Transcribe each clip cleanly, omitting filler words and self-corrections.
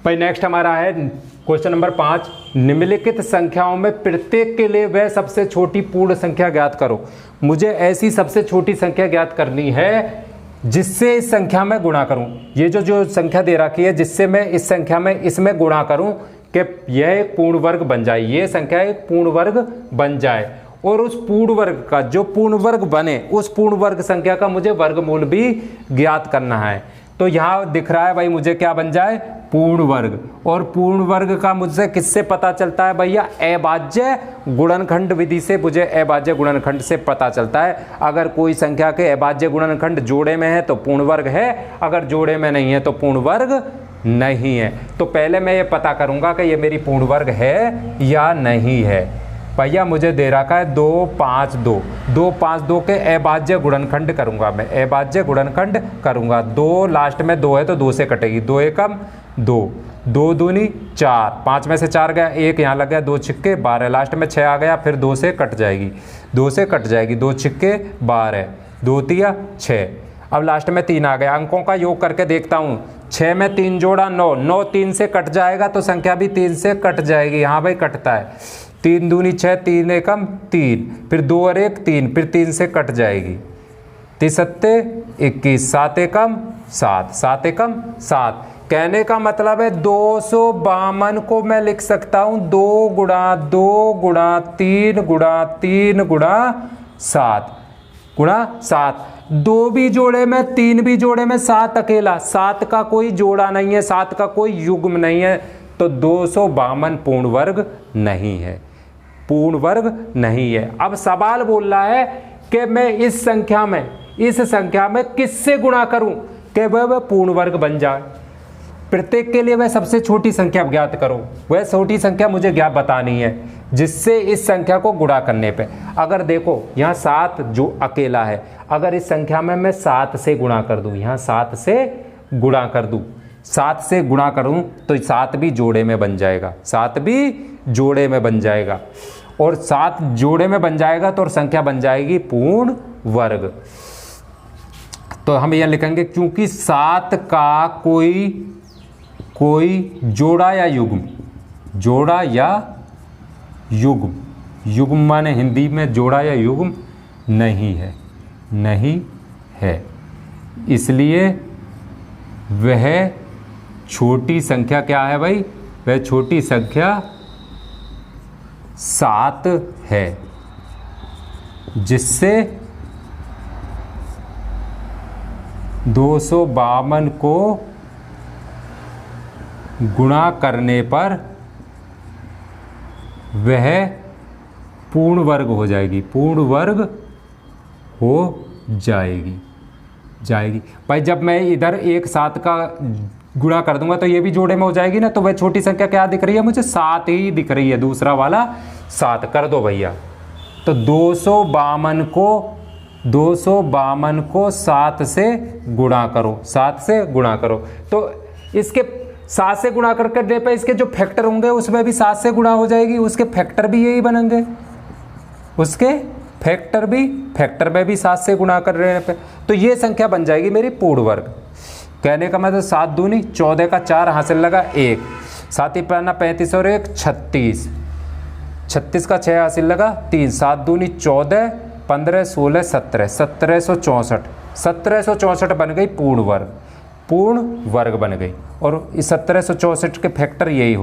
भाई नेक्स्ट हमारा है क्वेश्चन नंबर 5। निम्नलिखित संख्याओं में प्रत्येक के लिए वह सबसे छोटी पूर्ण संख्या ज्ञात करो। मुझे ऐसी सबसे छोटी संख्या ज्ञात करनी है जिससे इस संख्या में गुणा करूं। ये जो संख्या दे रखी है जिससे मैं इस संख्या में इसमें गुणा करूं कि यह एक पूर्ण वर्ग बन जाए, ये संख्या एक पूर्ण वर्ग बन जाए और उस पूर्ण वर्ग का जो पूर्ण वर्ग बने उस पूर्ण वर्ग संख्या का मुझे वर्गमूल भी ज्ञात करना है। तो यहाँ दिख रहा है भाई मुझे क्या बन जाए, पूर्ण वर्ग। और पूर्ण वर्ग का मुझसे किससे पता चलता है भैया, अभाज्य गुणनखंड विधि से मुझे अभाज्य गुणनखंड से पता चलता है। अगर कोई संख्या के अभाज्य गुणनखंड जोड़े में है तो पूर्ण वर्ग है, अगर जोड़े में नहीं है तो पूर्ण वर्ग नहीं है। तो पहले मैं ये पता करूंगा कि ये मेरी पूर्ण वर्ग है या नहीं है। भैया मुझे दे रखा है 2 5 2, 2 5 2 के अभाज्य गुणनखंड करूंगा मैं, अभाज्य गुणनखंड करूंगा। 2 लास्ट में 2 है तो 2 से कटेगी, 2 एकम 2, 2 दूनी 4, 5 में से 4 गया, 1 यहाँ लग गया, 2 छिक्के 12, लास्ट में 6 आ गया, फिर 2 से कट जाएगी, 2 से कट जाएगी, 2 छिक्के 12, 2 तिया 6, अब लास्ट में 3 आ गया। अंकों का योग करके देखता हूँ, 6 में 3 जोड़ा 9, 9 3 से कट जाएगा तो संख्या भी 3 से कट जाएगी। हाँ भाई कटता है, 3 दूनी 6, 3 एकम 3, फिर 2 और 1 3, फिर 3 से कट जाएगी, 3 सत्ते 21, 7 एकम 7, 7 एकम 7। कहने का मतलब है 252 को मैं लिख सकता हूँ 2 गुणा 2 गुणा 3 गुणा 3 गुणा 7 गुणा 7। 2 भी जोड़े में 3 भी जोड़े में 7 अकेला, 7 का कोई जोड़ा नहीं है, 7 का कोई युग्म नहीं है, तो 252 पूर्ण वर्ग नहीं है, पूर्ण वर्ग नहीं है। अब सवाल बोल रहा है कि मैं इस संख्या में किससे गुणा करूं कि वह पूर्ण वर्ग बन जाए। प्रत्येक के लिए वह सबसे छोटी संख्या ज्ञात करो। वह छोटी संख्या मुझे ज्ञात बतानी है जिससे इस संख्या को गुणा करने पे, अगर देखो यहाँ 7 जो अकेला है, अगर इस संख्या में मैं 7 से गुणा कर दूं, यहाँ 7 से गुणा कर दूं, 7 से गुणा करूं तो 7 भी जोड़े में बन जाएगा, 7 भी जोड़े में बन जाएगा, और 7 जोड़े में बन जाएगा तो संख्या बन जाएगी पूर्ण वर्ग। तो हम यह लिखेंगे क्योंकि 7 का कोई जोड़ा या युग्म, जोड़ा या युग्म, युग्म माने हिंदी में जोड़ा या युग्म नहीं है, इसलिए वह छोटी संख्या क्या है भाई, वह छोटी संख्या 7 है, जिससे 252 को गुणा करने पर वह पूर्ण वर्ग हो जाएगी, पूर्ण वर्ग हो जाएगी। भाई जब मैं इधर एक 7 का गुणा कर दूंगा तो ये भी जोड़े में हो जाएगी ना, तो वह छोटी संख्या क्या दिख रही है मुझे, 7 ही दिख रही है, दूसरा वाला 7 कर दो भैया। तो 252 को 7 से गुणा करो, 7 से गुणा करो। तो इसके 7 से गुणा करके पे इसके जो फैक्टर होंगे उसमें भी 7 से गुणा हो जाएगी, उसके फैक्टर भी यही बनेंगे, उसके फैक्टर में भी 7 से गुणा कर रहे पे, तो ये संख्या बन जाएगी मेरी पूर्ण वर्ग। कहने का मतलब 7 दूनी 14 का 4 हासिल लगा 1, 7 पाना 35 और 1 36, 36 का 6 हासिल लगा 3, 7 दूनी 14, 15 16 17, 1764 बन गई पूर्ण वर्ग बन गई। और इस 1764 के फैक्टर यही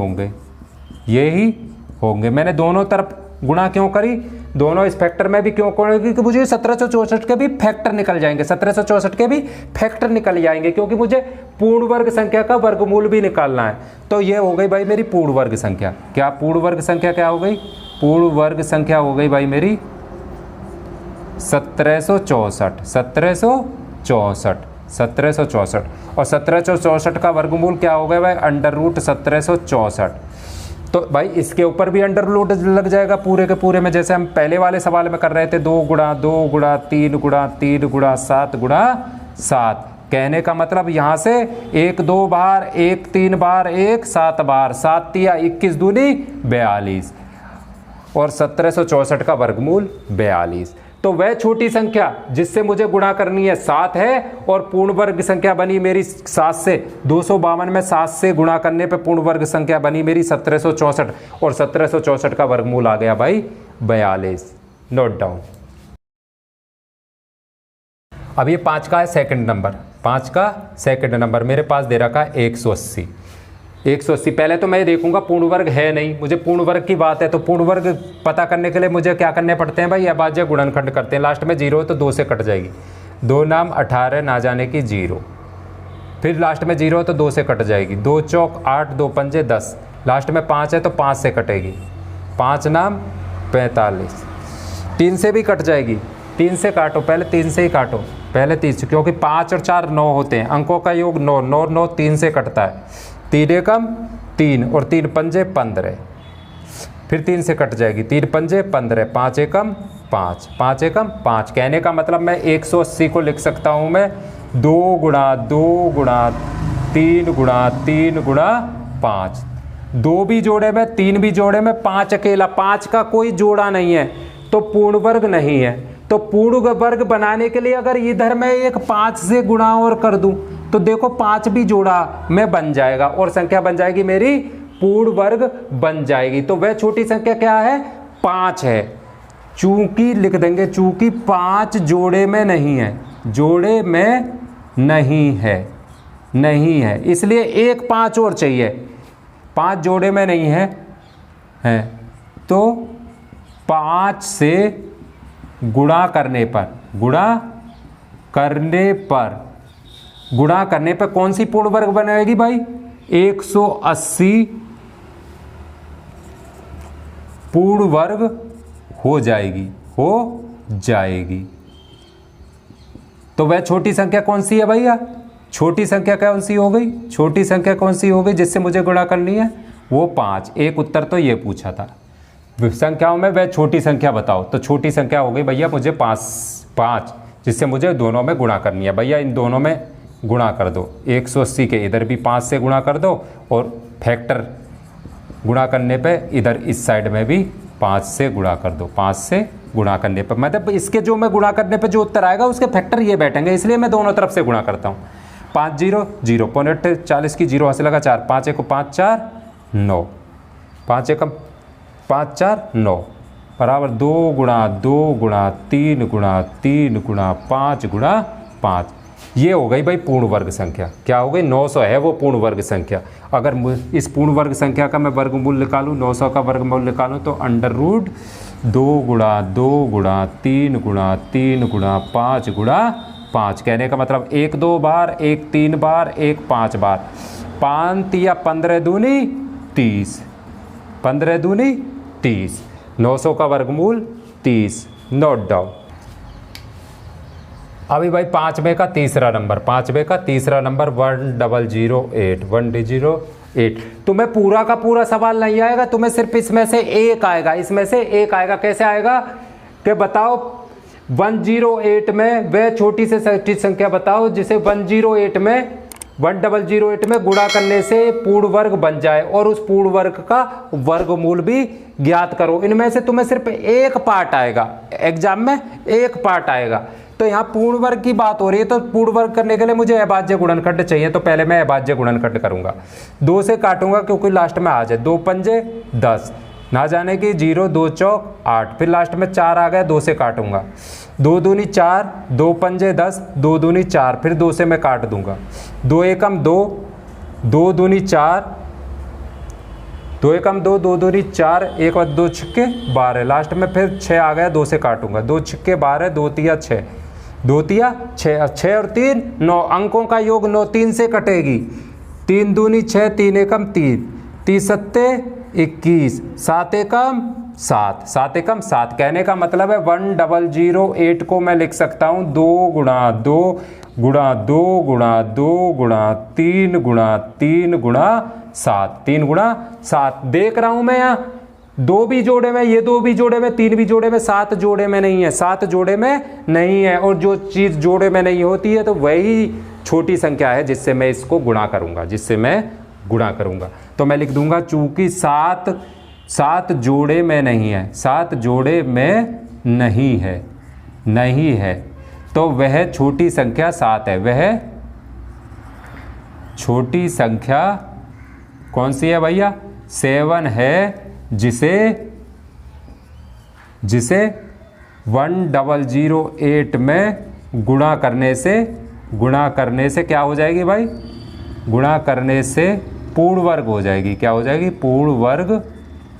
होंगे। मैंने दोनों तरफ गुणा क्यों करी, दोनों इस फैक्टर में भी क्यों करेंगे, क्योंकि मुझे 1764 के भी फैक्टर निकल जाएंगे, 1764 के भी फैक्टर निकल जाएंगे, क्योंकि मुझे पूर्ण वर्ग संख्या का वर्गमूल भी निकालना है। तो ये हो गई भाई मेरी पूर्ण वर्ग संख्या। क्या पूर्ण वर्ग संख्या क्या हो गई, पूर्ण वर्ग संख्या हो गई भाई मेरी 1764 और 1764 का वर्गमूल क्या हो गया भाई, √1764। तो भाई इसके ऊपर भी अंडर रूट लग जाएगा पूरे के पूरे में, जैसे हम पहले वाले सवाल में कर रहे थे, 2 गुणा 2 गुणा 3 गुणा 3 गुणा 7 गुणा 7। कहने का मतलब यहाँ से 1 2 बार, 1 3 बार, 1 7 बार, 7 तिया 21 दूनी 42, और 1764 का वर्गमूल 42। तो वह छोटी संख्या जिससे मुझे गुणा करनी है 7 है, और पूर्ण वर्ग संख्या बनी मेरी 7 से। 252 में 7 से गुणा करने पे पूर्ण वर्ग संख्या बनी मेरी 1764, और 1764 का वर्गमूल आ गया भाई 42। Note down. अब ये 5 का है सेकंड नंबर, 5 का सेकंड नंबर मेरे पास दे रखा है 180। 180 पहले तो मैं देखूंगा पूर्ण वर्ग है नहीं, मुझे पूर्ण वर्ग की बात है, तो पूर्ण वर्ग पता करने के लिए मुझे क्या करने पड़ते हैं भाई, अभाज्य गुणनखंड करते हैं। लास्ट में 0 तो 2 से कट जाएगी, 2 नाम 18 ना जाने की 0, फिर लास्ट में 0 तो 2 से कट जाएगी, 2 चौक 8, 2 पंजे 10, लास्ट में 5 है तो 5 से कटेगी, 5 नाम 45, 3 से भी कट जाएगी, 3 से काटो, पहले 3 से ही काटो, पहले 3 से, क्योंकि 5 और 4 9 होते हैं, अंकों का योग 9, 9 9 3 से कटता है, 3 एकम 3 और 3 पंजे 15, फिर 3 से कट जाएगी, 3 पंजे 15, 5 एकम 5, 5 एकम 5। कहने का मतलब मैं 180 को लिख सकता हूँ मैं 2 गुणा 2 गुणा 3 गुणा 3 गुणा 5, 2 भी जोड़े में 3 भी जोड़े में 5 अकेला, 5 का कोई जोड़ा नहीं है तो पूर्ण वर्ग नहीं है। तो पूर्ण वर्ग बनाने के लिए अगर इधर मैं एक 5 से गुणा और कर दूं तो देखो 5 भी जोड़ा में बन जाएगा और संख्या बन जाएगी मेरी पूर्ण वर्ग बन जाएगी। तो वह छोटी संख्या क्या है, 5 है। चूंकि लिख देंगे, चूंकि 5 जोड़े में नहीं है, जोड़े में नहीं है, इसलिए एक 5 और चाहिए, 5 जोड़े में नहीं है तो 5 से गुणा करने पर कौन सी पूर्ण वर्ग बनेगी भाई, 180 पूर्ण वर्ग हो जाएगी। तो वह छोटी संख्या कौन सी है भैया, छोटी संख्या कौन सी हो गई, छोटी संख्या कौन सी हो गई जिससे मुझे गुणा करनी है, वो 5। एक उत्तर तो ये पूछा था, संख्याओं में वह छोटी संख्या बताओ, तो छोटी संख्या हो गई भैया मुझे 5 जिससे मुझे दोनों में गुणा करनी है। भैया इन दोनों में गुणा कर दो, 180 के इधर भी 5 से गुणा कर दो और फैक्टर गुणा करने पे इधर इस साइड में भी 5 से गुणा कर दो। 5 से गुणा करने पर मतलब इसके जो मैं गुणा करने पे जो उत्तर आएगा उसके फैक्टर ये बैठेंगे, इसलिए मैं दोनों तरफ से गुणा करता हूँ। 5 0 0 पॉइंट 40 की 0 हासिल लगा 4, 5 1 5 4 9, 5 1 5 4 9 बराबर 2 गुणा 2 गुणा 3 गुणा 3 गुणा 5 गुणा 5। ये हो गई भाई पूर्ण वर्ग संख्या। क्या हो गई, 900 है वो पूर्ण वर्ग संख्या। अगर इस पूर्ण वर्ग संख्या का मैं वर्गमूल निकालूँ, 900 का वर्गमूल निकालूँ तो अंडर रूट 2 गुणा 2 गुणा 3 गुणा 3 गुणा 5 गुणा 5। कहने का मतलब 1 2 बार, 1 3 बार, 1 5 बार, 5 या 15 दूनी 30, 15 दूनी 30, 900 का वर्गमूल 30। Note down. अभी भाई 5वें का तीसरा नंबर, 5वें का तीसरा नंबर 1008। तुम्हें पूरा का पूरा सवाल नहीं आएगा, तुम्हें सिर्फ इसमें से एक आएगा, इसमें से एक आएगा। कैसे आएगा कि बताओ 108 में वह छोटी से छोटी संख्या बताओ जिसे 1008 में गुणा करने से पूर्ण वर्ग बन जाए और उस पूर्ण वर्ग का वर्गमूल भी ज्ञात करो। इनमें से तुम्हें सिर्फ एक पार्ट आएगा, एग्जाम में एक पार्ट आएगा। तो यहाँ पूर्ण वर्ग की बात हो रही है, तो पूर्ण वर्ग करने के लिए मुझे अभाज्य गुणनखंड चाहिए, तो पहले मैं अभाज्य गुणनखंड करूंगा। 2 से काटूंगा क्योंकि लास्ट में आ जाए, 2 पंजे 10 ना जाने की 0, 2 चौक 8, फिर लास्ट में 4 आ गया, 2 से काटूंगा, 2 दूनी 4, 2 पंजे 10, 2 दूनी 4, फिर 2 से मैं काट दूंगा, 2 एकम 2, 2 दूनी 4, 2 एकम 2, 2 दूनी 4, 1 और 2 छिक्के 12, लास्ट में फिर 6 आ गया, 2 से काटूंगा, 2 छिक्के 12, 2 तिया 6, 2 तिया 6, 6 और 3 9, अंकों का योग 9, 3 से कटेगी, 3 दूनी 6, 3 एकम 3, 3 सत्ते 21, 7 एकम 7, 7 एकम 7। कहने का मतलब है 1008 को मैं लिख सकता हूँ 2 गुणा 2 गुणा 2 गुणा 2 गुणा 3 गुणा 3 गुणा 7, 3 गुणा 7। देख रहा हूँ मैं यहाँ 2 भी जोड़े में, ये 2 भी जोड़े में, 3 भी जोड़े में, 7 जोड़े में नहीं है, 7 जोड़े में नहीं है। और जो चीज़ जोड़े में नहीं होती है तो वही छोटी संख्या है जिससे मैं इसको गुणा करूँगा, तो मैं लिख दूंगा चूंकि 7 जोड़े में नहीं है, 7 जोड़े में नहीं है, नहीं है, तो वह छोटी संख्या 7 है। वह छोटी संख्या कौन सी है भैया? 7 है, जिसे 1008 में गुणा करने से क्या हो जाएगी भाई? गुणा करने से पूर्ण वर्ग हो जाएगी। क्या हो जाएगी? पूर्ण वर्ग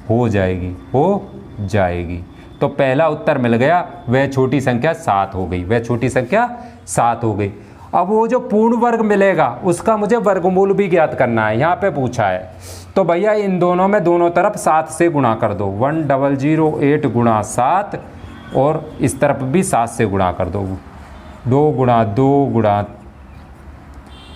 हो जाएगी। तो पहला उत्तर मिल गया, वह छोटी संख्या 7 हो गई। वह छोटी संख्या 7 हो गई। अब वो जो पूर्ण वर्ग मिलेगा उसका मुझे वर्गमूल भी ज्ञात करना है, यहाँ पे पूछा है। तो भैया इन दोनों में दोनों तरफ 7 से गुणा कर दो। 1008 गुणा 7, और इस तरफ भी 7 से गुणा कर दो। 2 गुणा 2 गुणा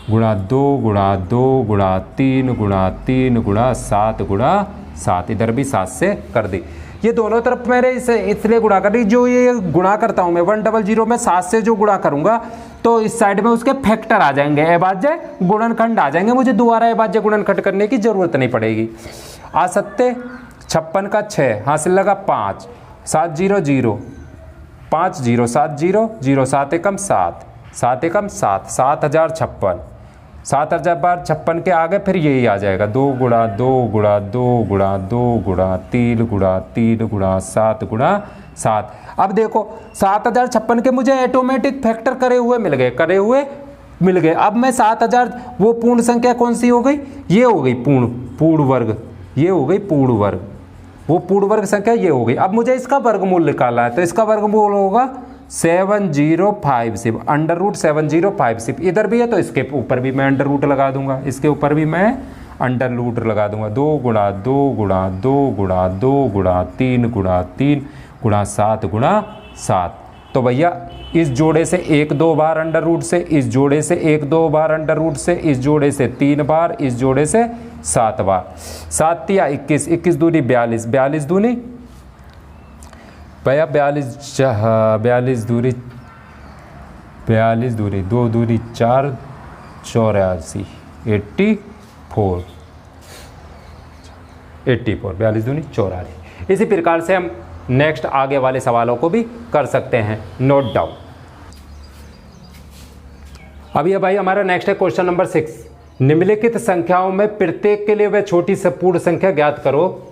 2 गुणा 2 गुणा 3 गुणा 3 गुणा 7 गुणा 7, इधर भी 7 से कर दी। ये दोनों तरफ मैंने इसे इसलिए गुणा कर दी, जो ये गुणा करता हूँ मैं 100 में 7 से जो गुणा करूँगा तो इस साइड में उसके फैक्टर आ जाएंगे, अभाज्य गुणनखंड आ जाएंगे। मुझे दोबारा अभाज्य गुणनखंड करने की जरूरत नहीं पड़ेगी। आ सकते 56 का 6 हासिल लगा 5, 7 0 0 5 0 7 0 0 7 एकम 7 7 एकम 7 7056 7056 के आगे फिर यही आ जाएगा 2 गुणा 2 गुणा 2 गुणा 2 गुणा 3 गुणा 3 गुणा 7 गुणा 7। अब देखो 7056 के मुझे ऑटोमेटिक फैक्टर करे हुए मिल गए। अब मैं 7000, वो पूर्ण संख्या कौन सी हो गई? ये हो गई पूर्ण वर्ग। ये हो गई पूर्ण वर्ग, वो पूर्ण वर्ग संख्या ये हो गई। अब मुझे इसका वर्गमूल निकालना है, तो इसका वर्गमूल होगा 7056 अंडर रूट 7056। इधर भी है तो इसके ऊपर भी मैं अंडर रूट लगा दूंगा, इसके ऊपर भी मैं अंडर रूट लगा दूंगा। 2 गुणा 2 गुणा 2 गुणा 2 गुणा 3 गुणा 3 गुणा 7 गुणा 7। तो भैया इस जोड़े से 1-2 बार अंडर रूट से, इस जोड़े से 1-2 बार अंडर रूट से, इस जोड़े से 3 बार, इस जोड़े से 7 बार। 7 तिया 21, 21 दूनी 42, 42 दूनी भैया 42 दूरी 2 दूरी 4 84 84 42 दूनी 84। इसी प्रकार से हम नेक्स्ट आगे वाले सवालों को भी कर सकते हैं, नोट डाउन। अब ये भाई हमारा नेक्स्ट है क्वेश्चन नंबर 6। निम्नलिखित संख्याओं में प्रत्येक के लिए वह छोटी सी पूर्ण संख्या ज्ञात करो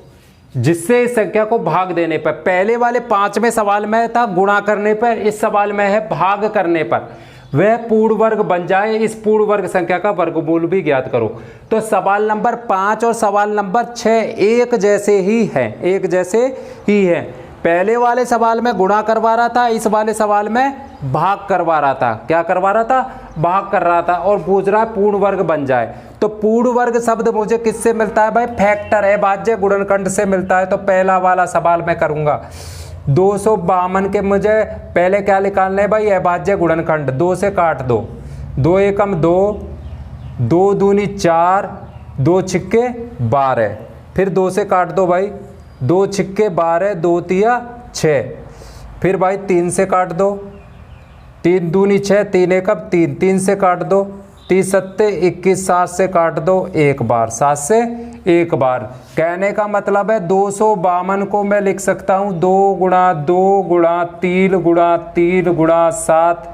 जिससे इस संख्या को भाग देने पर, पहले वाले 5वें सवाल में था गुणा करने पर, इस सवाल में है भाग करने पर वह पूर्ण वर्ग बन जाए। इस पूर्ण वर्ग संख्या का वर्गमूल भी ज्ञात करो। तो सवाल नंबर 5 और सवाल नंबर 6 एक जैसे ही हैं। पहले वाले सवाल में गुणा करवा रहा था, इस वाले सवाल में भाग करवा रहा था। क्या करवा रहा था? भाग कर रहा था, और पूछ रहा है पूर्ण वर्ग बन जाए। तो पूर्ण वर्ग शब्द मुझे किससे मिलता है भाई? फैक्टर अभाज्य गुणनखंड से मिलता है। तो पहला वाला सवाल मैं करूंगा। 252 के मुझे पहले क्या निकालना है भाई? अभाज्य गुणनखंड। 2 से काट दो, 2 एकम 2, 2 दूनी 4, 2 छिक्के 12, फिर 2 से काट दो भाई, 2 छिक्के 12, 2 तिया 6, फिर भाई 3 से काट दो, 3 दूनी 6, 3 एकम 3, 3 से काट दो, 3 सत्ते 21, 7 से काट दो एक बार, 7 से एक बार। कहने का मतलब है 252 को मैं लिख सकता हूँ 2 गुणा 2 गुणा 3 गुणा 3 गुणा 7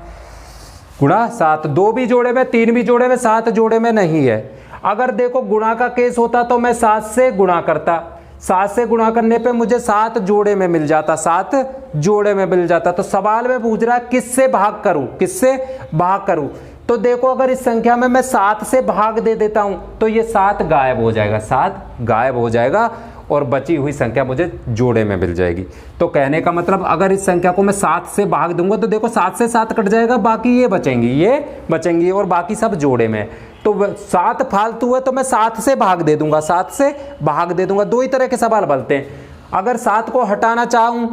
गुणा 7। 2 भी जोड़े में, 3 भी जोड़े में, 7 जोड़े में नहीं है। अगर देखो गुणा का केस होता तो मैं 7 से गुणा करता, 7 से गुणा करने पे मुझे 7 जोड़े में मिल जाता, 7 जोड़े में मिल जाता। तो सवाल में पूछ रहा है किससे भाग करूं, किससे भाग करूं। तो देखो अगर इस संख्या में मैं 7 से भाग दे देता हूं तो ये 7 गायब हो जाएगा, 7 गायब हो जाएगा और बची हुई संख्या मुझे जोड़े में मिल जाएगी। तो कहने का मतलब अगर इस संख्या को मैं 7 से भाग दूंगा तो देखो 7 से 7 कट जाएगा, बाकी ये बचेंगी और बाकी सब जोड़े में। तो 7 फालतू है तो मैं 7 से भाग दे दूंगा, 7 से भाग दे दूंगा। दो ही तरह के सवाल बनते हैं। अगर 7 को हटाना चाहूं,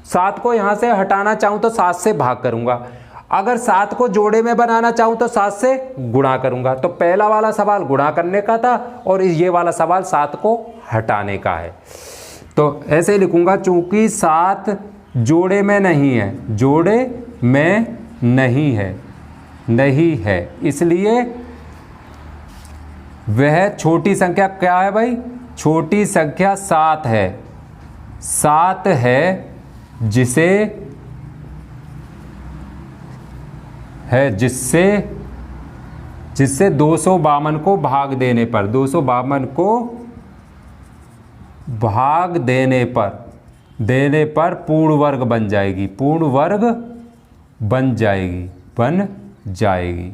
7 को यहां से हटाना चाहूं तो 7 से भाग करूंगा। अगर 7 को जोड़े में बनाना चाहूं तो 7 से गुणा करूंगा। तो पहला वाला सवाल गुणा करने का था और ये वाला सवाल 7 को हटाने का है। तो ऐसे ही लिखूंगा, चूंकि 7 जोड़े में नहीं है, जोड़े में नहीं है, इसलिए वह छोटी संख्या क्या है भाई? छोटी संख्या 7 है, 7 है जिसे है जिससे 252 को भाग देने पर 252 को भाग देने पर पूर्ण वर्ग बन जाएगी, पूर्ण वर्ग बन जाएगी।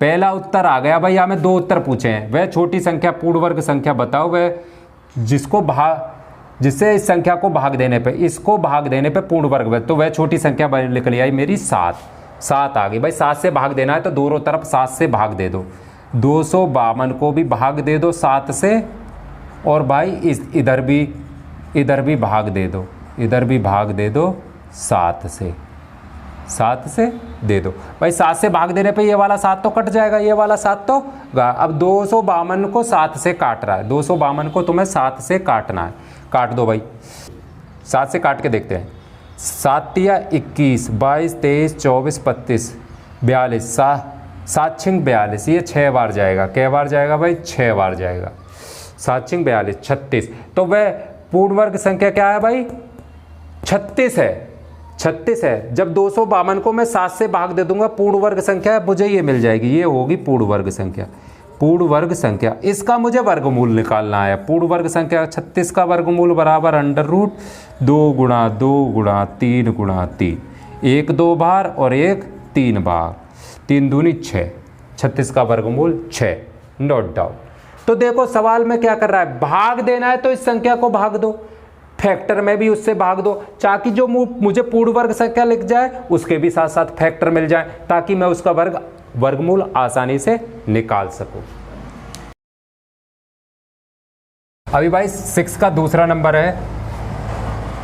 पहला उत्तर आ गया भाई। हमें 2 उत्तर पूछे हैं। वह छोटी संख्या पूर्ण वर्ग संख्या बताओ वह जिससे इस संख्या को भाग देने पे, इसको भाग देने पे पूर्ण वर्ग बने। तो वह छोटी संख्या निकल आई मेरी 7 आ गई भाई। 7 से भाग देना है तो दोनों तरफ 7 से भाग दे दो। 252 को भी भाग दे दो 7 से, और भाई इधर भी भाग दे दो, इधर भी भाग दे दो 7 से दे दो भाई। 7 से भाग देने पे ये वाला 7 तो कट जाएगा, ये वाला 7 तो अब 252 को 7 से काट रहा है। 252 को तुम्हें 7 से काटना है, काट दो भाई। 7 से काट के देखते हैं। 7 तिया 21, 22, 23, 24, 25, 42, 7 छिंग 42, ये 6 बार जाएगा। कै बार जाएगा भाई? 6 बार जाएगा। 7 छिंग 42, 36। तो वह पूर्ण वर्ग संख्या क्या है भाई? 36 है। 36 है। जब 252 को मैं 7 से भाग दे दूंगा, पूर्ण वर्ग संख्या मुझे ये मिल जाएगी, ये होगी पूर्ण वर्ग संख्या। पूर्ण वर्ग संख्या, इसका मुझे वर्गमूल निकालना है। पूर्ण वर्ग संख्या 36 का वर्गमूल बराबर √2 गुणा 2 गुणा 3 गुणा 3, 1 2 बार और 1 3 बार, 3 दूनी 6, 36 का वर्गमूल 6। Note down. तो देखो सवाल में क्या कर रहा है, भाग देना है तो इस संख्या को भाग दो, फैक्टर में भी उससे भाग दो, ताकि जो मुझे पूर्ण वर्ग संख्या लिख जाए उसके भी साथ साथ फैक्टर मिल जाए, ताकि मैं उसका वर्गमूल आसानी से निकाल सकूं। अभी भाई 6 का दूसरा नंबर है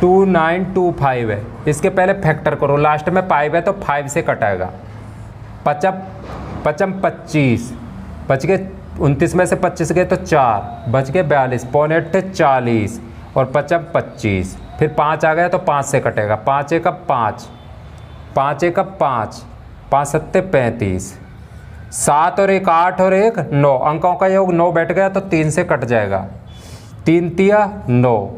2925 है। इसके पहले फैक्टर करो, लास्ट में 5 है तो 5 से कटाएगा। 55 25 बच गए, 29 में से 25 गए तो 4 बच गए, 42 पौने 8 40 और 55 25, फिर 5 आ गया तो 5 से कटेगा। 5 1 5, 5 1 5, 5 7 35, 7 और 1 8 और 1 9, अंकों का योग 9 बैठ गया तो 3 से कट जाएगा। 3 तिया 9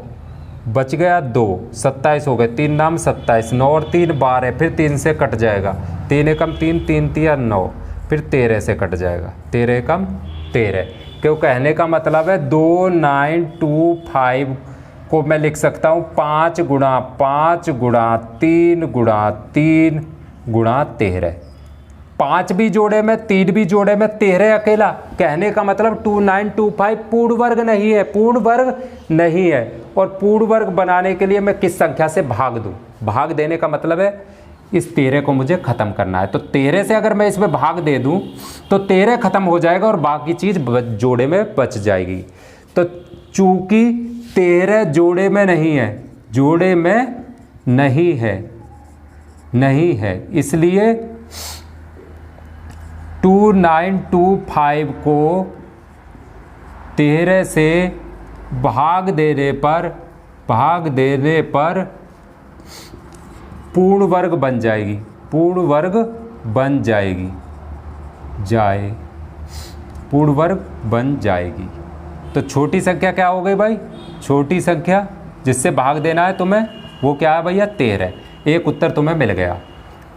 बच गया 2, 27 हो गए, 3 नाम 27, 9 और 3 12, फिर 3 से कट जाएगा। 3 एकम 3, 3 तिया 9, फिर 13 से कट जाएगा। 13 एकम 13। क्यों कहने का मतलब है 2925 को मैं लिख सकता हूँ 5 गुणा 5 गुणा 3 गुणा 3 गुणा 13। 5 भी जोड़े में, 3 भी जोड़े में, 13 अकेला। कहने का मतलब 2925 पूर्ण वर्ग नहीं है, पूर्ण वर्ग नहीं है। और पूर्ण वर्ग बनाने के लिए मैं किस संख्या से भाग दूं? भाग देने का मतलब है इस 13 को मुझे ख़त्म करना है। तो 13 से अगर मैं इसमें भाग दे दूं तो 13 ख़त्म हो जाएगा और बाकी चीज़ जोड़े में बच जाएगी। तो चूंकि 13 जोड़े में नहीं है, जोड़े में नहीं है, इसलिए 2925 को 13 से भाग देने पर पूर्ण वर्ग बन जाएगी, पूर्ण वर्ग बन जाएगी। तो छोटी संख्या क्या हो गई भाई? छोटी संख्या जिससे भाग देना है तुम्हें वो क्या है भैया? 13। एक उत्तर तुम्हें मिल गया,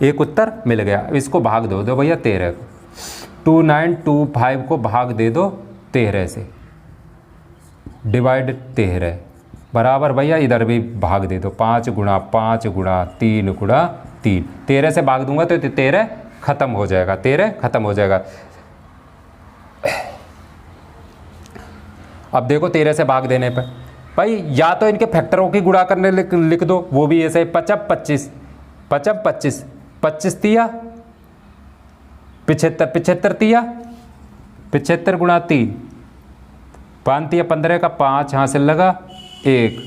एक उत्तर मिल गया। इसको भाग दो भैया 13 को। 2925 को भाग दे दो 13 से, डिवाइड 13 बराबर भैया इधर भी भाग दे दो 5 गुणा 5 गुणा 3 गुणा 3। 13 से भाग दूंगा तो 13 खत्म हो जाएगा, 13 खत्म हो जाएगा। अब देखो 13 से भाग देने पर भाई या तो इनके फैक्टरों की गुणा करने लिख दो, वो भी ऐसे 55 25, 55 25, 25 तिया 75, 75 तिया 75 गुणा 3, 5 तिया 15 का 5 यहाँ से लगा 1,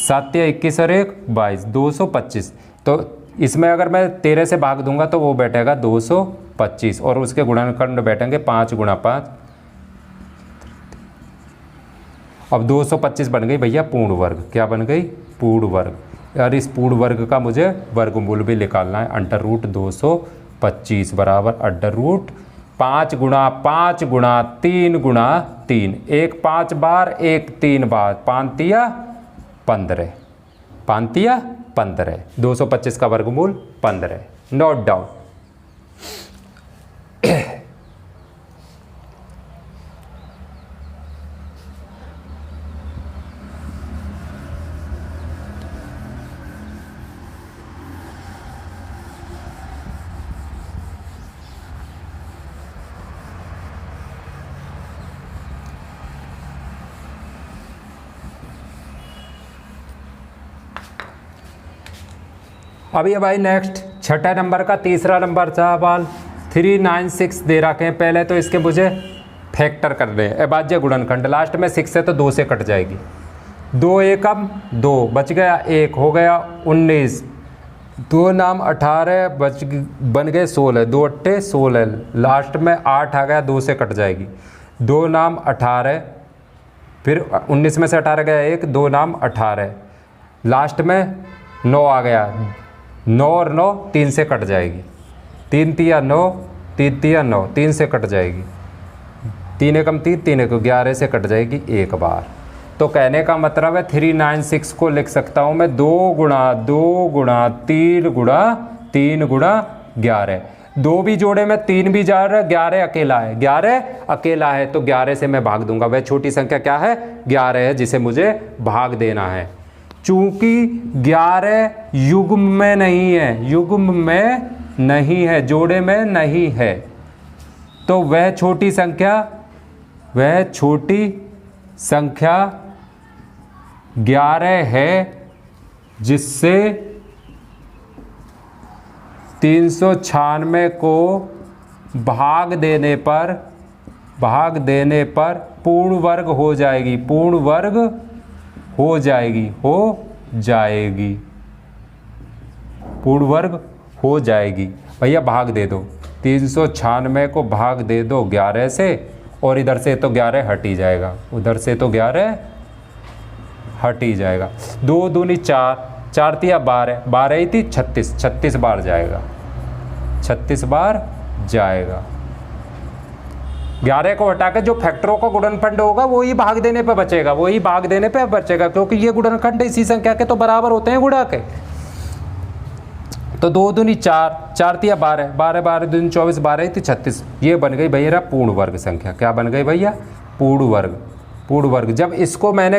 7 तिया 21 और 1 22, 225। तो इसमें अगर मैं 13 से भाग दूंगा तो वो बैठेगा 225 और उसके गुणनखंड बैठेंगे 5 गुणा 5। अब 225 बन गई भैया पूर्ण वर्ग। क्या बन गई? पूर्ण वर्ग। और इस पूर्ण वर्ग का मुझे वर्गमूल भी निकालना है। √225 बराबर √5 गुणा 5 गुणा 3 गुणा 3, 1 5 बार 1 3 बार, 5 तिया 15, 5 तिया 15, 225 का वर्गमूल 15। Note down. अभी भाई नेक्स्ट छठा नंबर का तीसरा नंबर सवाल 396 दे रखे हैं। पहले तो इसके मुझे फैक्टर करने हैं, अभाज्य गुणनखंड। लास्ट में 6 से तो 2 से कट जाएगी। 2 एकम 2 बच गया, 1 हो गया 19, 2 नाम 18 बन गए 16, 2 अट्ठे 16, लास्ट में 8 आ गया, 2 से कट जाएगी। 2 नाम 18, फिर 19 में से 18 गया 1, 2 नाम 18, लास्ट में 9 आ गया, 9 और 9 3 से कट जाएगी। 3 तिया 9, 3 तिया 9, 3 से कट जाएगी। 3 एकम 3, 3 एकम 11 से कट जाएगी एक बार। तो कहने का मतलब है 396 को लिख सकता हूँ मैं 2 गुणा 2 गुणा 3 गुणा 3 गुणा 11। 2 भी जोड़े में 3 भी जा रहा है, 11 अकेला है, 11 अकेला है तो 11 से मैं भाग दूंगा। वह छोटी संख्या क्या है? 11 है, जिसे मुझे भाग देना है। चूंकि 11 युग्म में नहीं है, युग्म में नहीं है, जोड़े में नहीं है, तो वह छोटी संख्या 11 है जिससे 396 को भाग देने पर पूर्ण वर्ग हो जाएगी, पूर्ण वर्ग हो जाएगी, पूर्ण वर्ग हो जाएगी। भैया भाग दे दो, 396 को भाग दे दो 11 से, और इधर से तो 11 हट ही जाएगा, उधर से तो 11 हट ही जाएगा। 2 दूनी 4, 4 तिया 12, 12 ही थी 36, 36 बार जाएगा, 36 बार जाएगा। 11 को हटा के जो फैक्टरों का गुणनखंड होगा वही भाग देने पे बचेगा, क्योंकि ये गुणनखंड इसी संख्या के तो बराबर होते हैं गुणा के। तो 2 दूनी 4, 4 तिया 12, 12 12 दूनी 24, 12 थी 36। ये बन गई भैया पूर्ण वर्ग संख्या। क्या बन गई भैया? पूर्ण वर्ग। जब इसको मैंने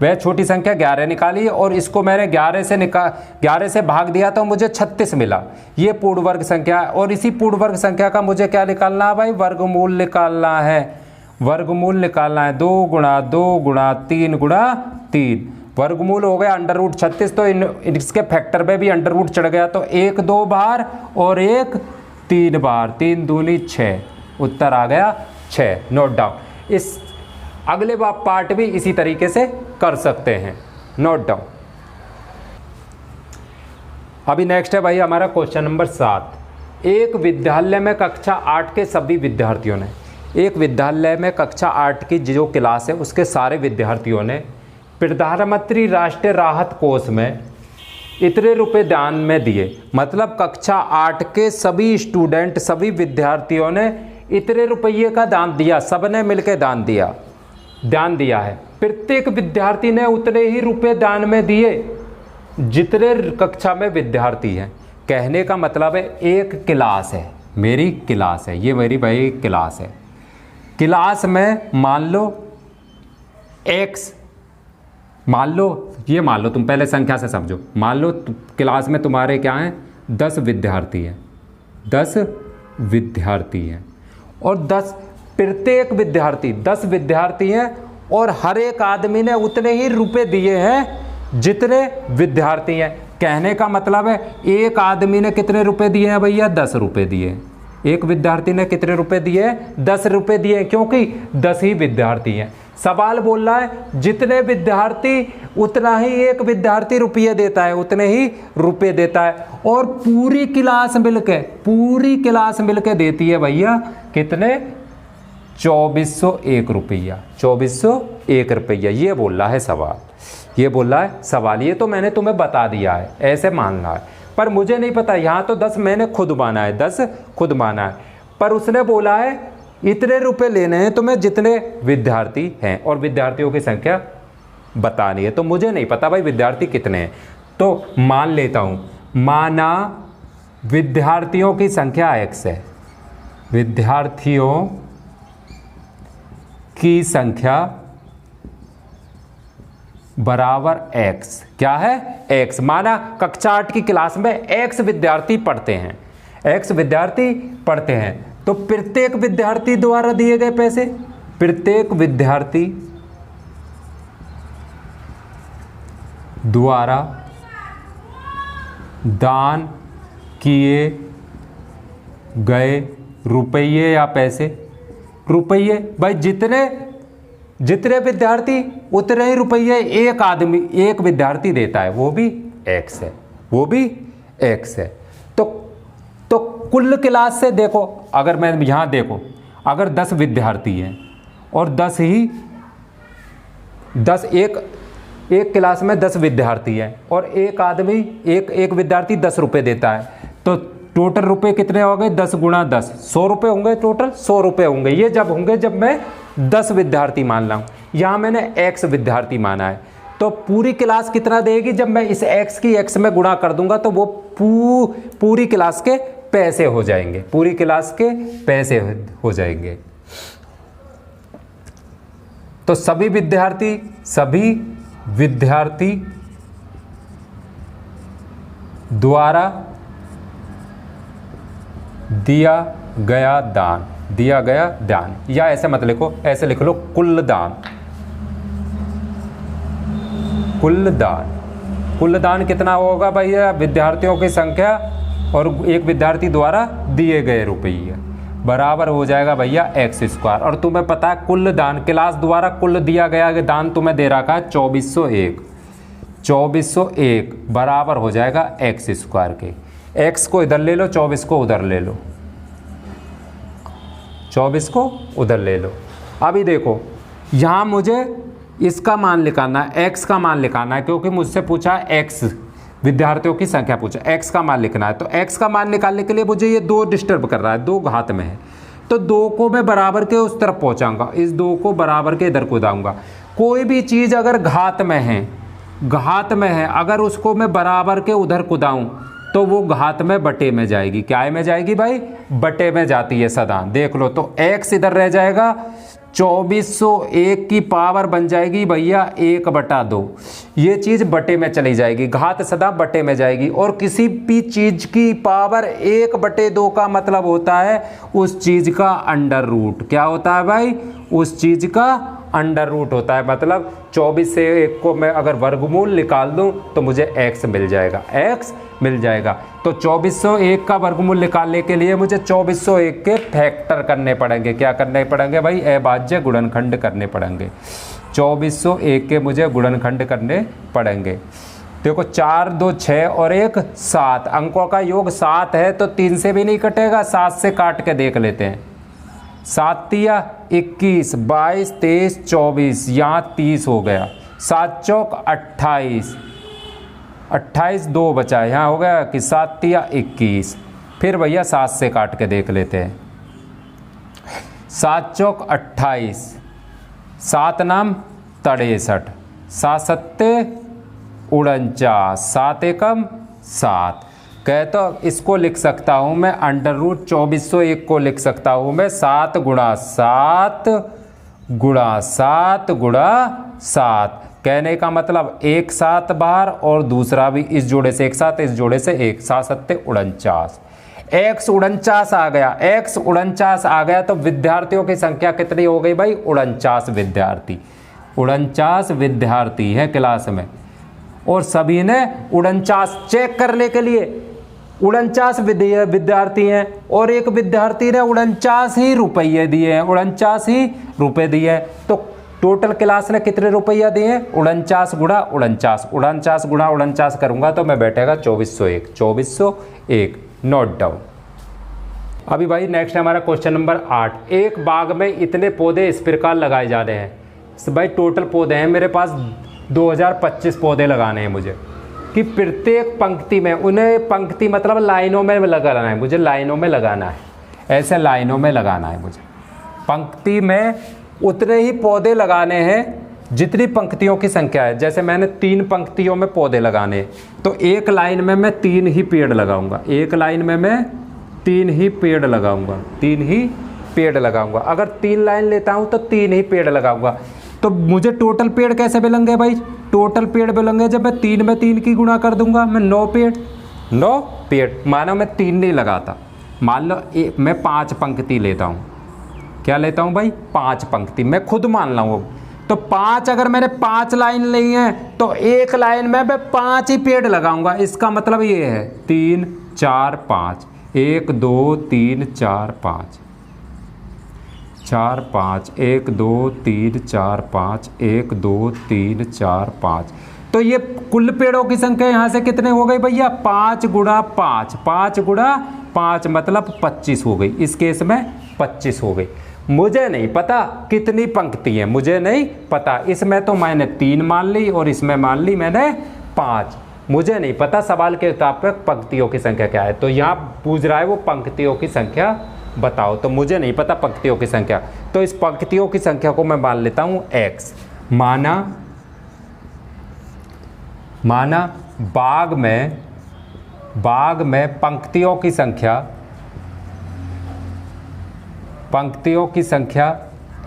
वह छोटी संख्या 11 निकाली और इसको मैंने 11 से भाग दिया तो मुझे 36 मिला। ये पूर्ण वर्ग संख्या है, और इसी पूर्ण वर्ग संख्या का मुझे क्या निकालना है भाई? वर्गमूल निकालना है। 2 गुणा 2 गुणा 3 गुणा 3, वर्गमूल हो गया √36। तो इसके फैक्टर पे भी √ चढ़ गया, तो 1 2 बार और 1 3 बार, 3 दूनी 6, उत्तर आ गया 6। Note down. इस अगले पार्ट भी इसी तरीके से कर सकते हैं, नोट डाउन। अभी नेक्स्ट है भाई हमारा क्वेश्चन नंबर 7। एक विद्यालय में कक्षा 8 के सभी विद्यार्थियों ने, एक विद्यालय में कक्षा 8 की जो क्लास है उसके सारे विद्यार्थियों ने प्रधानमंत्री राष्ट्रीय राहत कोष में इतने रुपए दान में दिए। मतलब कक्षा 8 के सभी स्टूडेंट, सभी विद्यार्थियों ने इतने रुपये का दान दिया, सबने मिलकर दान दिया है। प्रत्येक विद्यार्थी ने उतने ही रुपए दान में दिए जितने कक्षा में विद्यार्थी हैं। कहने का मतलब है एक क्लास है, मेरी क्लास है, ये मेरी भाई क्लास है। क्लास में मान लो x, मान लो तुम पहले संख्या से समझो। मान लो क्लास में तुम्हारे क्या हैं? 10 विद्यार्थी हैं, 10 विद्यार्थी हैं, और प्रत्येक विद्यार्थी 10 विद्यार्थी हैं, और हर एक आदमी ने उतने ही रुपए दिए हैं जितने विद्यार्थी हैं। कहने का मतलब है एक आदमी ने कितने रुपए दिए हैं भैया? 10 रुपए दिए। एक विद्यार्थी ने कितने रुपए दिए? 10 रुपए दिए, क्योंकि 10 ही विद्यार्थी हैं। सवाल बोल रहा है जितने विद्यार्थी उतना ही एक विद्यार्थी रुपये देता है, उतने ही रुपए देता है, और पूरी क्लास मिलके देती है भैया कितने? 2401 रुपया, 2401 रुपया। ये बोल रहा है सवाल, ये तो मैंने तुम्हें बता दिया है, ऐसे मानना है। पर मुझे नहीं पता, यहाँ तो 10 मैंने खुद माना है, पर उसने बोला है इतने रुपए लेने हैं तुम्हें जितने विद्यार्थी हैं, और विद्यार्थियों की संख्या बतानी है। तो मुझे नहीं पता भाई विद्यार्थी कितने हैं, तो मान लेता हूं, माना विद्यार्थियों की संख्या x है, विद्यार्थियों की संख्या बराबर x। क्या है? x। माना कक्षा 8 की क्लास में x विद्यार्थी पढ़ते हैं, तो प्रत्येक विद्यार्थी द्वारा दिए गए पैसे, प्रत्येक विद्यार्थी द्वारा दान किए गए रुपये या पैसे। रुपये भाई जितने विद्यार्थी उतने ही रुपये एक आदमी एक विद्यार्थी देता है, वो भी एक्स है, वो भी एक्स है। तो कुल क्लास से देखो, अगर मैं यहाँ देखो, अगर 10 विद्यार्थी हैं और 10 एक क्लास में 10 विद्यार्थी हैं और एक आदमी एक विद्यार्थी 10 रुपये देता है, तो टोटल रुपए कितने हो गए? 10 गुणा 10 100 रुपये होंगे, टोटल 100 रुपये होंगे। ये जब होंगे जब मैं 10 विद्यार्थी मान रहा हूँ। यहाँ मैंने x विद्यार्थी माना है, तो पूरी क्लास कितना देगी? जब मैं इस x की x में गुणा कर दूंगा तो वो पूरी क्लास के पैसे हो जाएंगे, पूरी क्लास के पैसे हो जाएंगे। तो सभी विद्यार्थी द्वारा दिया गया दान, या ऐसे मत लिखो, ऐसे लिख लो कुल दान कितना होगा भैया? विद्यार्थियों की संख्या और एक विद्यार्थी द्वारा दिए गए रुपये बराबर हो जाएगा भैया x²। और तुम्हें पता है कुल दान क्लास द्वारा कुल दिया गया दान तुम्हें दे रखा है 2401 बराबर हो जाएगा x² के। x को इधर ले लो, 24 को उधर ले लो, 24 को उधर ले लो। अभी देखो यहाँ मुझे इसका मान निकालना है, x का मान निकालना है, क्योंकि मुझसे पूछा x विद्यार्थियों की संख्या पूछा, x का मान लिखना है। तो x का मान निकालने के लिए मुझे ये 2 डिस्टर्ब कर रहा है, 2 घात में है, तो 2 को मैं बराबर के उस तरफ पहुँचाऊँगा, इस 2 को बराबर के इधर कूदाऊँगा। कोई भी चीज़ अगर घात में है अगर उसको मैं बराबर के उधर कूदाऊँ तो वो घात में बटे में जाएगी। क्या में जाएगी भाई? बटे में जाती है सदा। देख लो, तो x इधर रह जाएगा, 2401 की पावर बन जाएगी भैया 1/2। ये चीज़ बटे में चली जाएगी, घात सदा बटे में जाएगी। और किसी भी चीज़ की पावर 1/2 का मतलब होता है उस चीज़ का अंडर रूट। क्या होता है भाई? उस चीज़ का अंडर रूट होता है। मतलब 24 से 1 को मैं अगर वर्गमूल निकाल दूं तो मुझे x मिल जाएगा, तो 2401 का वर्गमूल निकालने के लिए मुझे 2401 के फैक्टर करने पड़ेंगे। क्या करने पड़ेंगे भाई? अभाज्य गुणनखंड करने पड़ेंगे। 2401 के मुझे गुणनखंड करने पड़ेंगे। देखो 4 2 6 और 1 7, अंकों का योग 7 है, तो 3 से भी नहीं कटेगा, 7 से काट के देख लेते हैं। 7 तिया 21, 22 23 24, यहाँ 30 हो गया, 7 चौक 28, 28 2 बचा है, यहाँ हो गया कि 7 तिया 21। फिर भैया 7 से काट के देख लेते हैं। 7 चौक 28, 7 नाम 63, 7 सत्ते 49, 7 एकम 7। कहता इसको लिख सकता हूँ मैं अंडर रूट 2401 को लिख सकता हूँ मैं 7 गुणा 7 गुणा 7 गुणा 7। कहने का मतलब एक 7 बाहर और दूसरा भी इस जोड़े से एक 7, इस जोड़े से एक, 7 सत्ते 49, x 49 आ गया। x 49 आ गया तो विद्यार्थियों की संख्या कितनी हो गई भाई? 49 विद्यार्थी। 49 विद्यार्थी हैं क्लास में और सभी ने 49 चेक करने के लिए 49 विद्यार्थी हैं और एक विद्यार्थी ने 49 ही रुपये दिए हैं, 49 ही रुपये दिए हैं। तो टोटल क्लास ने कितने रुपया दिए हैं? 49 गुणा 49, 49 गुणा 49 करूंगा तो मैं बैठेगा 2401, 2401 नोट डाउन। अभी भाई नेक्स्ट हमारा क्वेश्चन नंबर 8। एक बाग में इतने पौधे इस प्रकार लगाए जाने हैं। भाई टोटल पौधे हैं मेरे पास 2025 पौधे लगाने हैं मुझे, कि प्रत्येक पंक्ति में, उन्हें पंक्ति मतलब लाइनों में लगाना है, मुझे लाइनों में लगाना है, ऐसे लाइनों में लगाना है मुझे। पंक्ति में उतने ही पौधे लगाने हैं जितनी पंक्तियों की संख्या है। जैसे मैंने 3 पंक्तियों में पौधे लगाने हैं तो एक लाइन में मैं 3 ही पेड़ लगाऊंगा, एक लाइन में मैं 3 ही पेड़ लगाऊंगा, 3 ही पेड़ लगाऊंगा। अगर 3 लाइन लेता हूं तो 3 ही पेड़ लगाऊंगा। तो मुझे टोटल पेड़ कैसे मिलेंगे भाई? टोटल पेड़ मिलेंगे जब मैं 3 में 3 की गुणा कर दूंगा, मैं 9 पेड़। मानो मैं 3 नहीं लगाता, मान लो मैं 5 पंक्ति लेता हूँ। क्या लेता हूँ भाई? 5 पंक्ति। मैं खुद मान रहा हूँ तो तो 5 अगर मैंने 5 लाइन ली है तो एक लाइन में मैं 5 ही पेड़ लगाऊंगा। इसका मतलब ये है 3 4 5, 1 2 3 4 5, 4 5, 1 2 3 4 5, 1 2 3 4 5। तो ये कुल पेड़ों की संख्या यहाँ से कितने हो गई भैया? 5 गुणा 5, 5 गुणा 5 मतलब 25 हो गई। इस केस में 25 हो गई। मुझे नहीं पता कितनी पंक्ति है, मुझे नहीं पता। इसमें तो मैंने 3 मान ली और इसमें मान ली मैंने 5। मुझे नहीं पता सवाल के मुताबिक पंक्तियों की संख्या क्या है। तो यहाँ पूछ रहा है वो पंक्तियों की संख्या बताओ, तो मुझे नहीं पता पंक्तियों की संख्या। तो इस पंक्तियों की संख्या को मैं मान लेता हूँ x। माना बाग में पंक्तियों की संख्या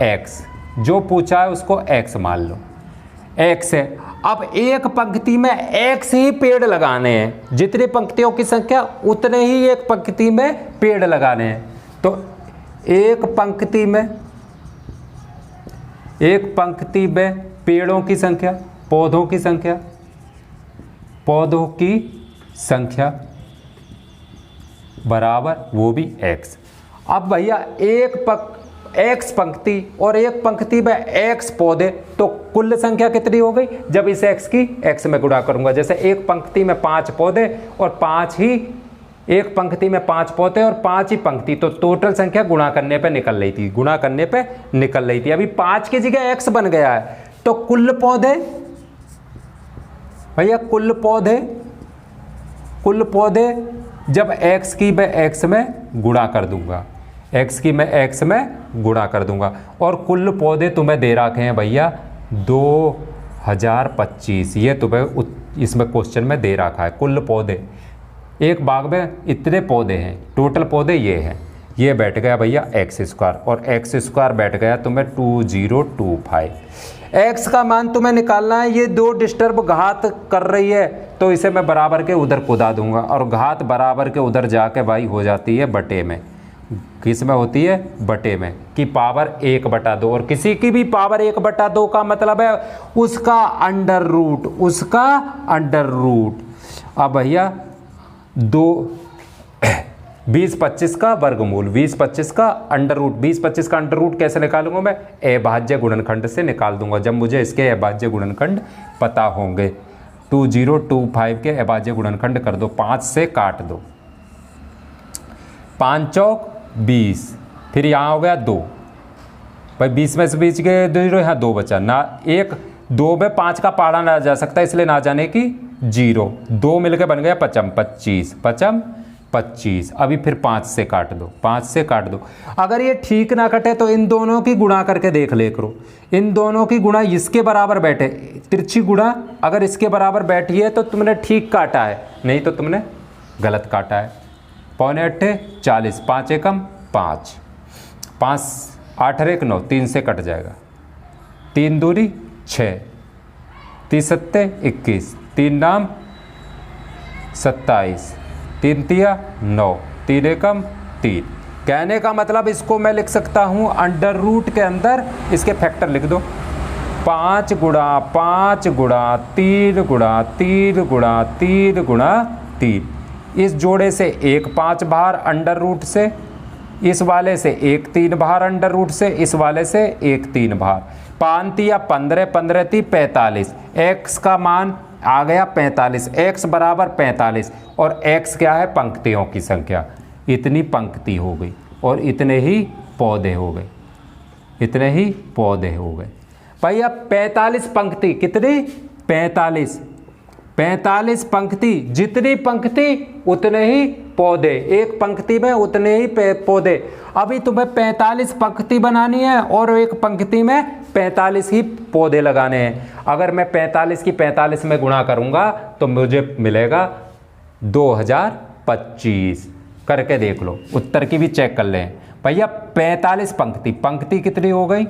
x, जो पूछा है उसको x मान लो, x है। अब एक पंक्ति में x ही पेड़ लगाने हैं, जितनी पंक्तियों की संख्या उतने ही एक पंक्ति में पेड़ लगाने हैं। तो एक पंक्ति में पेड़ों की संख्या, पौधों की संख्या बराबर वो भी x। अब भैया x पंक्ति और एक पंक्ति में x पौधे, तो कुल संख्या कितनी हो गई जब इस x की x में गुणा करूंगा। जैसे एक पंक्ति में 5 पौधे और 5 ही एक पंक्ति में 5 पौधे और 5 ही पंक्ति, तो टोटल संख्या गुणा करने पे निकल रही थी। अभी 5 की जगह x बन गया है। तो कुल पौधे भैया, कुल पौधे जब x की मैं x में गुणा कर दूंगा, और कुल पौधे तुम्हें दे रखे हैं भैया 2025। ये तुम्हें इसमें क्वेश्चन में दे रखा है। कुल पौधे, एक बाग में इतने पौधे हैं, टोटल पौधे ये हैं। ये बैठ गया भैया x², और x² बैठ गया तुम्हें 2025। x का मान तुम्हें निकालना है। ये 2 डिस्टर्ब घात कर रही है, तो इसे मैं बराबर के उधर कुदा दूंगा, और घात बराबर के उधर जाके भाई हो जाती है बटे में। किस में होती है? बटे में, कि पावर 1/2। और किसी की भी पावर 1/2 का मतलब है उसका अंडर रूट। अब भैया 20-25 का वर्गमूल, 20-25 का अंडर रूट। 20-25 का अंडर रूट कैसे निकालूंगा मैं? अभाज्य गुणनखंड से निकाल दूंगा, जब मुझे इसके अभाज्य गुणनखंड पता होंगे। 2025 के अभाज्य गुणनखंड कर दो, 5 से काट दो, 5 चौक 20, फिर यहाँ हो गया 2 भाई, 20 में से 20 के 0, यहाँ 2 बचा ना। 2 में 5 का पाड़ा ना जा सकता, इसलिए ना जाने की 0, 2 मिलकर बन गया 25। अभी फिर 5 से काट दो। अगर ये ठीक ना कटे तो इन दोनों की गुणा करके देख ले करो। इन दोनों की गुणा इसके बराबर बैठे, तिरछी गुणा अगर इसके बराबर बैठी है तो तुमने ठीक काटा है, नहीं तो तुमने गलत काटा है। 5×8 40, 5 एकम 5, 5 8 1 9, 3 से कट जाएगा, 3 दूरी 6, 30 7 21, 3 नाम 27, 3 तिया 9, 3 एकम 3। कहने का मतलब इसको मैं लिख सकता हूँ अंडर रूट के अंदर इसके फैक्टर लिख दो, 5 गुणा 5 गुणा 3 गुणा 3 गुणा 3 गुणा 3। इस जोड़े से 1 5 बाहर अंडर रूट से, इस वाले से 1 3 बाहर अंडर रूट से, इस वाले से 1 3 बाहर। 5 तिया 15, 15 ती 45। x का मान आ गया 45, x बराबर 45। और x क्या है? पंक्तियों की संख्या। इतनी पंक्ति हो गई और इतने ही पौधे हो गए। भैया 45 पंक्ति, कितनी? 45 पंक्ति, जितनी पंक्ति उतने ही पौधे, एक पंक्ति में उतने ही पौधे। अभी तुम्हें 45 पंक्ति बनानी है और एक पंक्ति में 45 ही पौधे लगाने हैं। अगर मैं 45 की 45 में गुणा करूंगा तो मुझे मिलेगा 2025। करके देख लो, उत्तर की भी चेक कर लें भैया। 45 पंक्ति कितनी हो गई?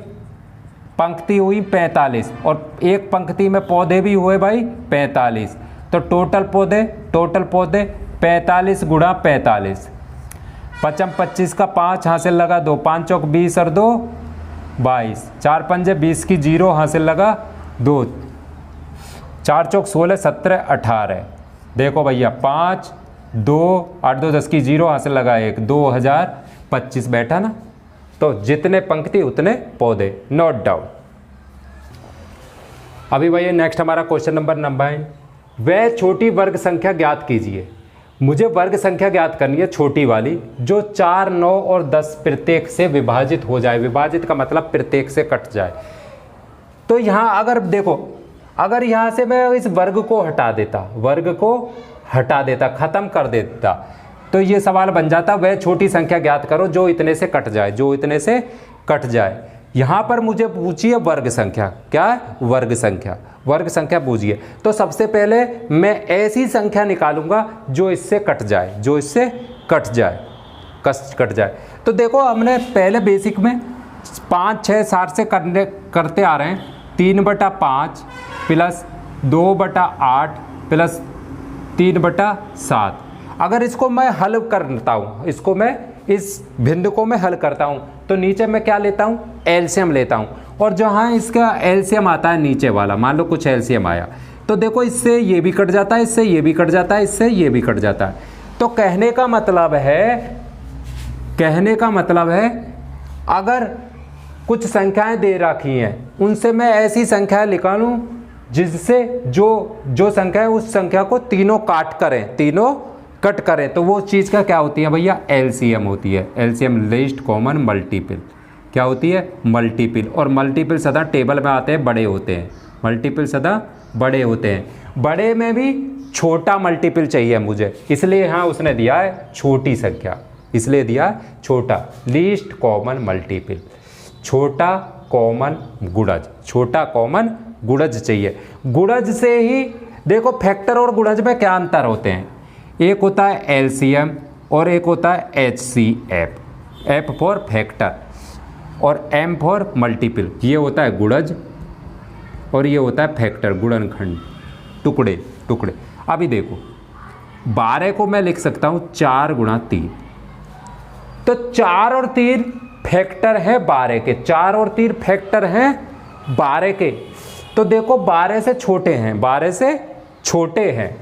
पंक्ति हुई 45 और एक पंक्ति में पौधे भी हुए भाई 45। तो टोटल पौधे 45 गुणा 45, 25 का 5 यहाँ से लगा 2, 5 चौक 20 और 2 22, 4 पंजे 20 की 0 हासिल लगा 2, 4 चौक 16, 17, 18। देखो भैया 5, 2, 8 2 10 की 0 हासिल लगा 1, 2025 बैठा ना। तो जितने पंक्ति उतने पौधे, नोट डाउन। अभी भैया नेक्स्ट हमारा क्वेश्चन नंबर 9, वह छोटी वर्ग संख्या ज्ञात कीजिए। मुझे वर्ग संख्या ज्ञात करनी है छोटी वाली, जो 4, 9 और 10 प्रत्येक से विभाजित हो जाए। विभाजित का मतलब प्रत्येक से कट जाए। तो यहाँ अगर देखो, अगर यहाँ से मैं इस वर्ग को हटा देता, खत्म कर देता, तो ये सवाल बन जाता वह छोटी संख्या ज्ञात करो जो इतने से कट जाए, यहाँ पर मुझे पूछिए वर्ग संख्या। क्या है? वर्ग संख्या पूछिए। तो सबसे पहले मैं ऐसी संख्या निकालूंगा जो इससे कट जाए। तो देखो हमने पहले बेसिक में 5, 6, 7 से करते आ रहे हैं। 3/5 प्लस 2/8 प्लस 3/7। अगर इसको मैं हल करता हूँ, इस भिन्न को मैं हल करता हूँ, तो नीचे मैं क्या लेता हूँ? एलसीएम लेता हूँ। और जहाँ इसका एलसीएम आता है नीचे वाला, मान लो कुछ एलसीएम आया, तो देखो इससे ये भी कट जाता है, इससे ये भी कट जाता है, इससे ये भी कट जाता है। तो कहने का मतलब है अगर कुछ संख्याएं दे रखी हैं, उनसे मैं ऐसी संख्याएं निकालूं जिससे जो संख्या है उस संख्या को तीनों कट करें, तो वो चीज़ का क्या होती है भैया? एलसीएम होती है। एलसीएम लीस्ट कॉमन मल्टीपल क्या होती है? मल्टीपल। और मल्टीपल सदा टेबल में आते हैं, बड़े होते हैं। बड़े में भी छोटा मल्टीपल चाहिए मुझे, इसलिए यहाँ उसने दिया है छोटी संख्या, इसलिए दिया है छोटा। लीस्ट कॉमन मल्टीपल, छोटा कॉमन गुणज चाहिए। गुणज से ही देखो, फैक्टर और गुणज में क्या अंतर होते हैं? एक होता है एलसीएम और एक होता है एचसीएफ। एफ फॉर फैक्टर और एम फॉर मल्टीपल। ये होता है गुणज और ये होता है फैक्टर, गुणनखंड, टुकड़े। अभी देखो 12 को मैं लिख सकता हूँ 4 × 3। तो 4 और 3 फैक्टर है 12 के, 4 और 3 फैक्टर हैं 12 के। तो देखो 12 से छोटे हैं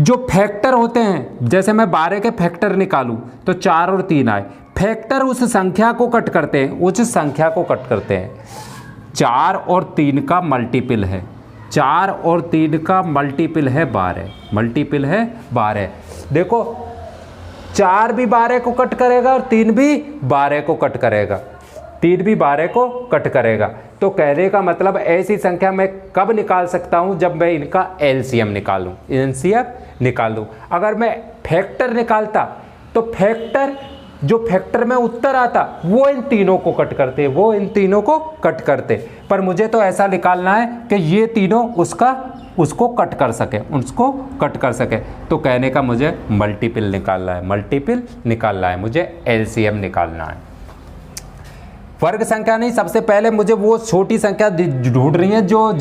जो फैक्टर होते हैं। जैसे मैं 12 के फैक्टर निकालूं तो 4 और 3 आए। फैक्टर उस संख्या को कट करते हैं, 4 और 3 का मल्टीपल है, 4 और 3 का मल्टीपल है 12। देखो 4 भी 12 को कट करेगा और 3 भी 12 को कट करेगा। तो कहने का मतलब ऐसी संख्या मैं कब निकाल सकता हूं? जब मैं इनका एलसीएम निकालूं। अगर मैं फैक्टर निकालता तो फैक्टर में उत्तर आता वो इन तीनों को कट करते, पर मुझे तो ऐसा निकालना है कि ये तीनों उसको कट कर सके। तो कहने का मुझे मल्टीपल निकालना है, मुझे एलसीएम निकालना है। वर्ग संख्या नहीं, सबसे पहले मुझे वो छोटी संख्या ढूंढ रही है जो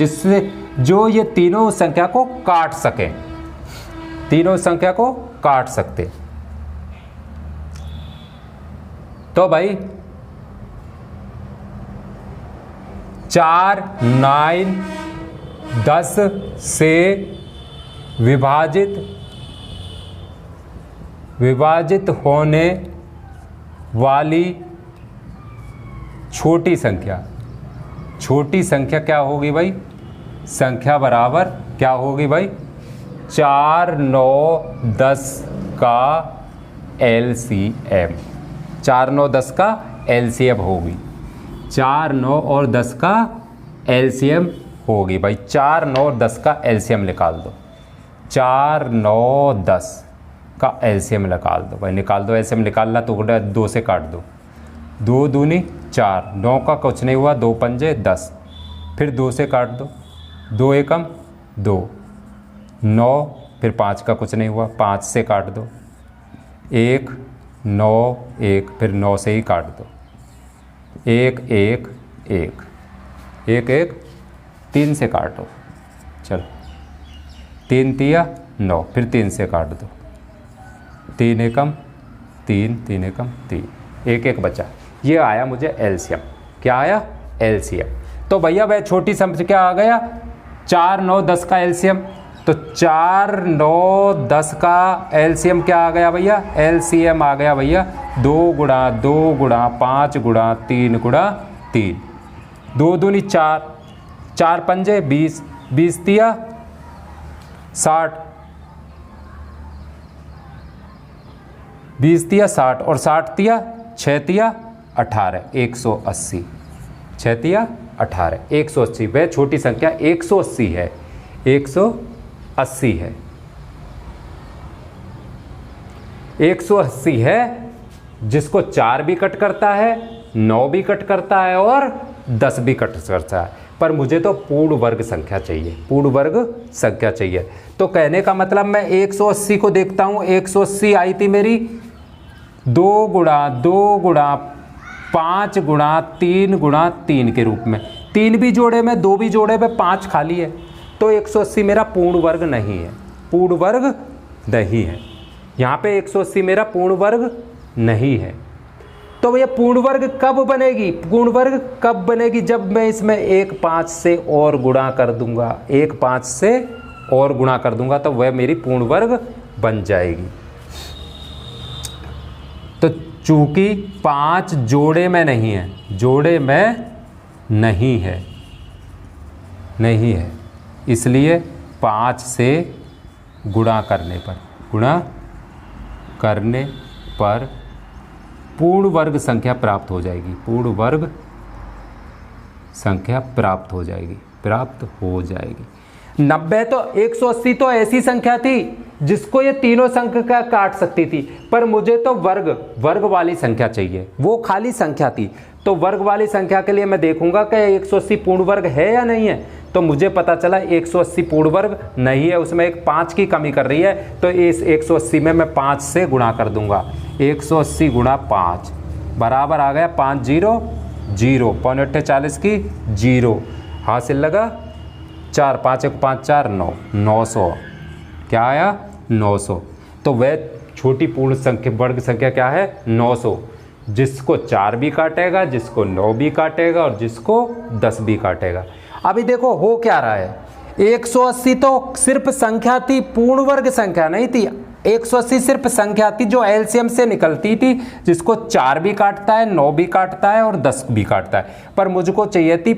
ये तीनों संख्या को काट सकते। तो भाई 4, 9, 10 से विभाजित होने वाली छोटी संख्या क्या होगी भाई? संख्या बराबर क्या होगी भाई? 4, 9, 10 का एलसीएम। 4, 9, 10 का एलसीएम होगी। 4, 9 और 10 का एलसीएम होगी भाई। 4, 9, 10 का एलसीएम निकाल दो। 4, 9, 10 का एलसीएम निकाल दो भाई, निकाल दो। एलसीएम निकालना तो 2 से काट दो, 2 दूनी 4, 9 का कुछ नहीं हुआ, 2 पंजे 10, फिर 2 से काट दो, 2 एकम 2, 9, फिर 5 का कुछ नहीं हुआ, 5 से काट दो, 1, 9, 1, फिर 9 से ही काट दो, 1, 1, 1, 1, 1, 3 से काटो। चलो 3 तिया 9, फिर 3 से काट दो, 3 एकम 3, 3 एकम 3, 1, 1 बचा। ये आया मुझे एलसीएम। क्या आया? एलसीएम। तो भैया वह छोटी संख्या आ गया 4, 9, 10 का एलसीएम। तो 4, 9, 10 का एलसीएम क्या आ गया भैया? एलसीएम आ गया भैया 2 गुणा 2 गुणा 5 गुणा 3 गुणा 3। 2 दूनी 4, 4 पंजे 20, 20 तिया 60, 20 तिया 60 और 60 तिया 6 तिया 18, 180। 6 तिया 18, 180। वह छोटी संख्या 180 है, 180 है, 180 है, जिसको 4 भी कट करता है, 9 भी कट करता है और 10 भी कट करता है। पर मुझे तो पूर्ण वर्ग संख्या चाहिए, पूर्ण वर्ग संख्या चाहिए। तो कहने का मतलब मैं 180 को देखता हूँ, 180 आई थी मेरी 2 गुणा 2 गुणा 5 गुणा 3 गुणा 3 के रूप में। 3 भी जोड़े में, 2 भी जोड़े में, 5 खाली है। तो 180 मेरा पूर्ण वर्ग नहीं है, पूर्ण वर्ग नहीं है। यहाँ पे 180 मेरा पूर्ण वर्ग नहीं है। तो भैया पूर्ण वर्ग कब बनेगी? पूर्ण वर्ग कब बनेगी? जब मैं इसमें 1 5 से और गुणा कर दूंगा, 1 5 से और गुणा कर दूंगा तो वह मेरी पूर्ण वर्ग बन जाएगी। तो चूंकि 5 जोड़े में नहीं है, जोड़े में नहीं है, नहीं है, इसलिए 5 से गुणा करने पर पूर्ण वर्ग संख्या प्राप्त हो जाएगी, पूर्ण वर्ग संख्या प्राप्त हो जाएगी, प्राप्त हो जाएगी। 90 तो 180 तो ऐसी संख्या थी जिसको ये तीनों संख्या काट सकती थी, पर मुझे तो वर्ग वाली संख्या चाहिए, वो खाली संख्या थी। तो वर्ग वाली संख्या के लिए मैं देखूंगा कि 180 पूर्ण वर्ग है या नहीं है। तो मुझे पता चला 180 पूर्ण वर्ग नहीं है, उसमें एक 5 की कमी कर रही है। तो इस 180 में मैं 5 से गुणा कर दूंगा। 180 गुणा 5 बराबर आ गया 5 0 0, 45 की 0 हासिल लगा 4, 5 1 5 4 9, 900 क्या आया? 900। तो वह छोटी पूर्ण संख्या वर्ग संख्या क्या है? 900, जिसको 4 भी काटेगा, जिसको 9 भी काटेगा और जिसको 10 भी काटेगा। अभी देखो हो क्या रहा है, 180 तो सिर्फ संख्या थी, पूर्ण वर्ग संख्या नहीं थी। 180 सिर्फ संख्या थी जो एलसीएम से निकलती थी, जिसको 4 भी काटता है, 9 भी काटता है और 10 भी काटता है। पर मुझको चाहिए थी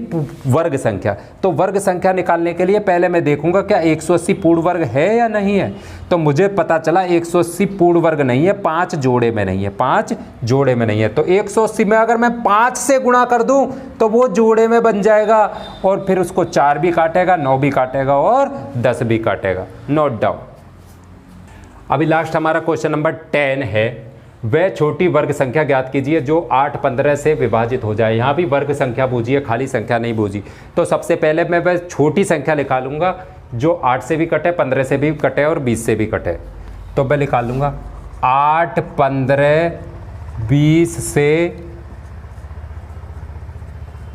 वर्ग संख्या। तो वर्ग संख्या निकालने के लिए पहले मैं देखूंगा क्या 180 पूर्ण वर्ग है या नहीं है। तो मुझे पता चला 180 पूर्ण वर्ग नहीं है, 5 जोड़े में नहीं है, 5 जोड़े में नहीं है। तो 180 में अगर मैं 5 से गुणा कर दूं तो वो जोड़े में बन जाएगा और फिर उसको 4 भी काटेगा, 9 भी काटेगा और 10 भी काटेगा। Note down. अभी लास्ट हमारा क्वेश्चन नंबर 10 है, वह छोटी वर्ग संख्या ज्ञात कीजिए जो 8 15 से विभाजित हो जाए। यहाँ भी वर्ग संख्या बूझिए, खाली संख्या नहीं बूझी। तो सबसे पहले मैं वह छोटी संख्या निकाल लूँगा जो 8 से भी कटे, 15 से भी कटे और 20 से भी कटे। तो मैं निकाल लूँगा 8 15 20 से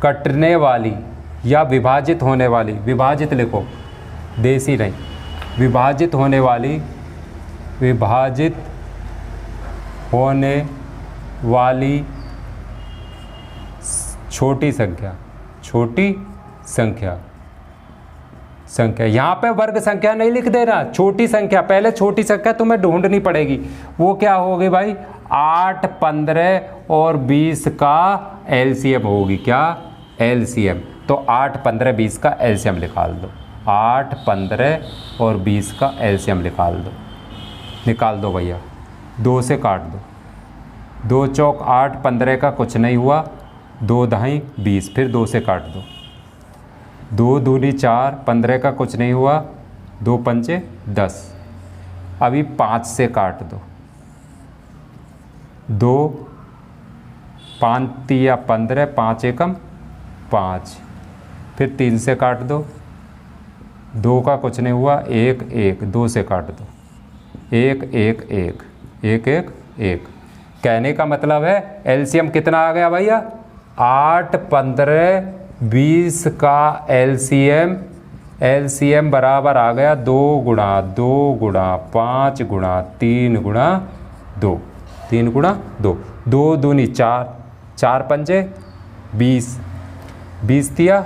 कटने वाली या विभाजित होने वाली, विभाजित लिखो देसी नहीं, विभाजित होने वाली, विभाजित होने वाली छोटी संख्या, छोटी संख्या, संख्या यहाँ पे वर्ग संख्या नहीं लिख देना, छोटी संख्या। पहले छोटी संख्या तुम्हें ढूंढनी पड़ेगी, वो क्या होगी भाई? 8 15 और 20 का एलसीएम होगी। क्या? एलसीएम। तो 8 15 20 का एलसीएम निकाल दो, 8 15 और 20 का एलसीएम निकाल दो भैया। 2 से काट दो, 2 चौक 8, 15 का कुछ नहीं हुआ, 2 दहाई 20, फिर 2 से काट दो, 2 दूनी 4, 15 का कुछ नहीं हुआ, 2 पंचे 10। अभी 5 से काट दो, 2 5 तिया 15, 5 एकम 5, फिर 3 से काट दो, 2 का कुछ नहीं हुआ, 1 1, 2 से काट दो, 1 1 1 1 1 1। कहने का मतलब है एलसीएम कितना आ गया भैया? 8 15 20 का एलसीएम बराबर आ गया 2 गुणा 2 गुणा 5 गुणा 3 गुणा 2, 3 गुणा 2, 2 दूनी 4, 4 पंजे 20, 20 दिया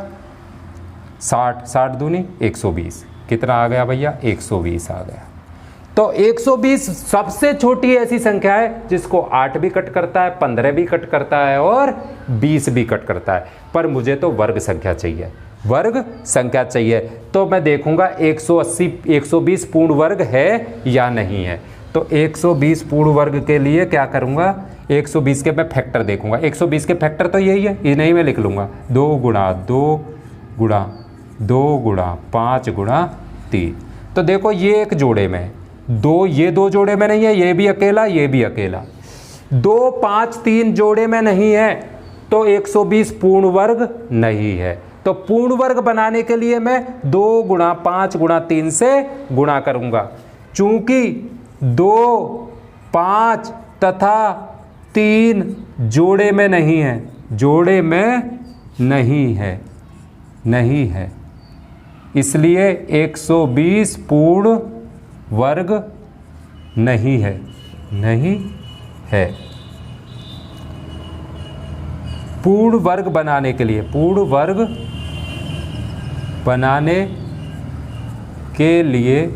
60, 60 दूनी 120, कितना आ गया भैया 120 आ गया। तो 120 सबसे छोटी ऐसी संख्या है जिसको 8 भी कट करता है, 15 भी कट करता है और 20 भी कट करता है। पर मुझे तो वर्ग संख्या चाहिए, वर्ग संख्या चाहिए। तो मैं देखूंगा 120 पूर्ण वर्ग है या नहीं है। तो 120 पूर्ण वर्ग के लिए क्या करूंगा, 120 के मैं फैक्टर देखूंगा। 120 के फैक्टर तो यही है, इन्हीं में लिख लूंगा 2 गुणा 2 गुणा 2 गुणा 5 गुणा 3। तो देखो ये एक जोड़े में, ये दो जोड़े में नहीं है, ये भी अकेला ये भी अकेला। 2 5 3 जोड़े में नहीं है, तो 120 पूर्ण वर्ग नहीं है। तो पूर्ण वर्ग बनाने के लिए मैं 2 गुणा 5 गुणा 3 से गुणा करूंगा। चूंकि 2 5 तथा 3 जोड़े में नहीं है, जोड़े में नहीं है, इसलिए 120 पूर्ण वर्ग नहीं है। पूर्ण वर्ग बनाने के लिए, पूर्ण वर्ग बनाने के लिए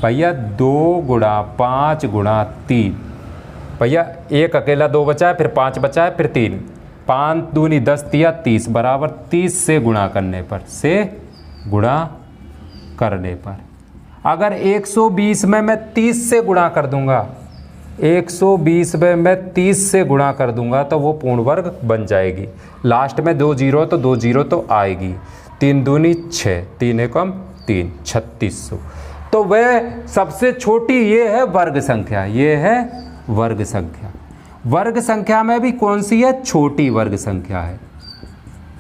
भैया 2 गुणा 5 गुणा 3, भैया एक अकेला 2 बचा है, फिर 5 बचा है, फिर 3, 5 दूनी 10 दिया 30 बराबर 30 से गुणा करने पर अगर 120 में मैं 30 से गुणा कर दूंगा, 120 में मैं 30 से गुणा कर दूंगा तो वो पूर्ण वर्ग बन जाएगी। लास्ट में 2 जीरो तो 2 जीरो तो आएगी, 3 दूनी 6, 3 एकम 3, 3600। तो वह सबसे छोटी ये है वर्ग संख्या, ये है वर्ग संख्या। वर्ग संख्या में भी कौन सी है, छोटी वर्ग संख्या है,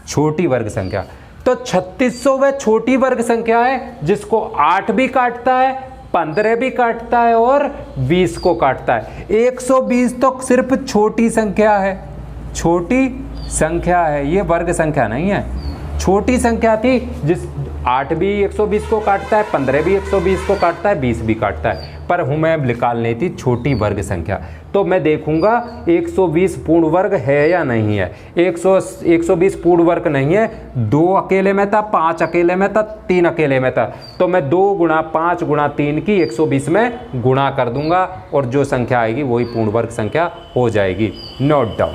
छोटी वर्ग संख्या। तो 3600 वह छोटी वर्ग संख्या है जिसको 8 भी काटता है, 15 भी काटता है और 20 को काटता है। 120 तो सिर्फ छोटी संख्या है, छोटी संख्या है, ये वर्ग संख्या नहीं है। छोटी संख्या थी जिस 8 भी 120 को काटता है, 15 भी 120 को काटता है, 20 भी काटता है, पर हमें निकालनी थी छोटी वर्ग संख्या। तो मैं देखूंगा 120 पूर्ण वर्ग है या नहीं है। 120 पूर्ण वर्ग नहीं है, 2 अकेले में था, 5 अकेले में था, 3 अकेले में था, तो मैं 2 गुणा 5 गुणा 3 की 120 में गुणा कर दूंगा और जो संख्या आएगी वही पूर्ण वर्ग संख्या हो जाएगी। Note down.